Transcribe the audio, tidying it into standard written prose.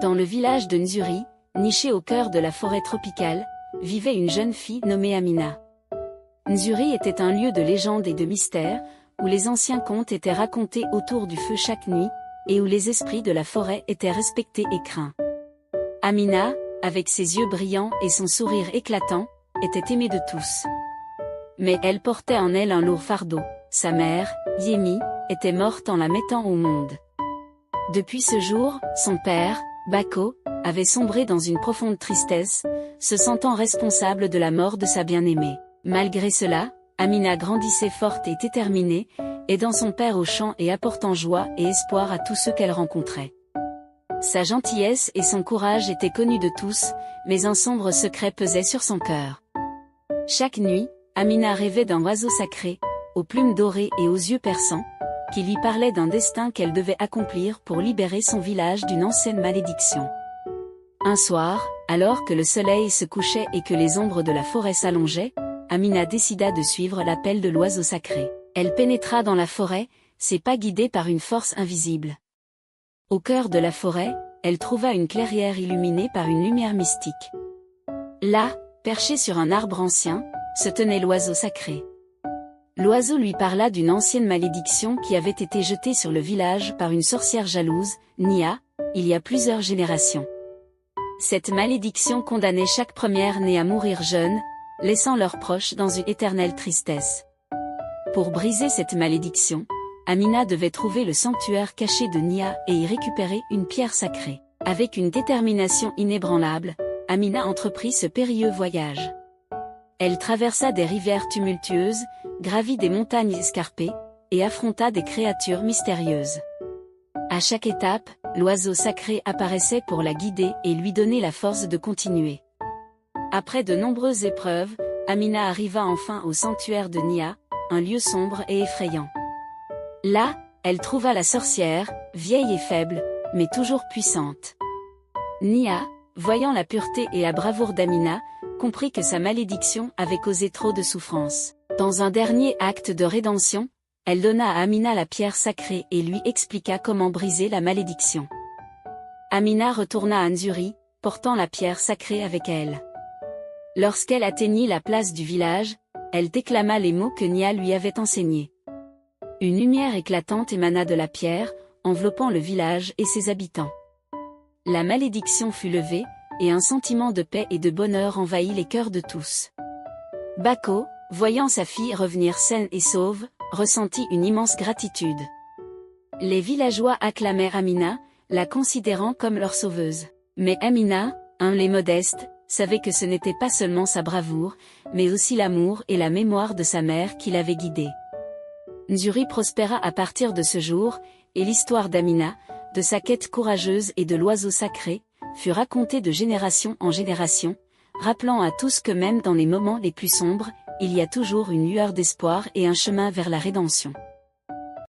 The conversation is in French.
Dans le village de Nzuri, niché au cœur de la forêt tropicale, vivait une jeune fille nommée Amina. Nzuri était un lieu de légende et de mystère, où les anciens contes étaient racontés autour du feu chaque nuit, et où les esprits de la forêt étaient respectés et craints. Amina, avec ses yeux brillants et son sourire éclatant, était aimée de tous. Mais elle portait en elle un lourd fardeau. Sa mère, Yemi, était morte en la mettant au monde. Depuis ce jour, son père, Bako, avait sombré dans une profonde tristesse, se sentant responsable de la mort de sa bien-aimée. Malgré cela, Amina grandissait forte et déterminée, aidant son père au champ et apportant joie et espoir à tous ceux qu'elle rencontrait. Sa gentillesse et son courage étaient connus de tous, mais un sombre secret pesait sur son cœur. Chaque nuit, Amina rêvait d'un oiseau sacré, aux plumes dorées et aux yeux perçants, qui lui parlait d'un destin qu'elle devait accomplir pour libérer son village d'une ancienne malédiction. Un soir, alors que le soleil se couchait et que les ombres de la forêt s'allongeaient, Amina décida de suivre l'appel de l'oiseau sacré. Elle pénétra dans la forêt, ses pas guidés par une force invisible. Au cœur de la forêt, elle trouva une clairière illuminée par une lumière mystique. Là, perché sur un arbre ancien, se tenait l'oiseau sacré. L'oiseau lui parla d'une ancienne malédiction qui avait été jetée sur le village par une sorcière jalouse, Nia, il y a plusieurs générations. Cette malédiction condamnait chaque première-née à mourir jeune, laissant leurs proches dans une éternelle tristesse. Pour briser cette malédiction, Amina devait trouver le sanctuaire caché de Nia et y récupérer une pierre sacrée. Avec une détermination inébranlable, Amina entreprit ce périlleux voyage. Elle traversa des rivières tumultueuses, gravit des montagnes escarpées, et affronta des créatures mystérieuses. À chaque étape, l'oiseau sacré apparaissait pour la guider et lui donner la force de continuer. Après de nombreuses épreuves, Amina arriva enfin au sanctuaire de Nia, un lieu sombre et effrayant. Là, elle trouva la sorcière, vieille et faible, mais toujours puissante. Nia, voyant la pureté et la bravoure d'Amina, comprit que sa malédiction avait causé trop de souffrance. Dans un dernier acte de rédemption, elle donna à Amina la pierre sacrée et lui expliqua comment briser la malédiction. Amina retourna à Nzuri, portant la pierre sacrée avec elle. Lorsqu'elle atteignit la place du village, elle déclama les mots que Nia lui avait enseignés. Une lumière éclatante émana de la pierre, enveloppant le village et ses habitants. La malédiction fut levée, et un sentiment de paix et de bonheur envahit les cœurs de tous. Bako, voyant sa fille revenir saine et sauve, ressentit une immense gratitude. Les villageois acclamèrent Amina, la considérant comme leur sauveuse. Mais Amina, humble et modeste, savait que ce n'était pas seulement sa bravoure, mais aussi l'amour et la mémoire de sa mère qui l'avaient guidée. Nzuri prospéra à partir de ce jour, et l'histoire d'Amina, de sa quête courageuse et de l'oiseau sacré, fut racontée de génération en génération, rappelant à tous que même dans les moments les plus sombres, il y a toujours une lueur d'espoir et un chemin vers la rédemption.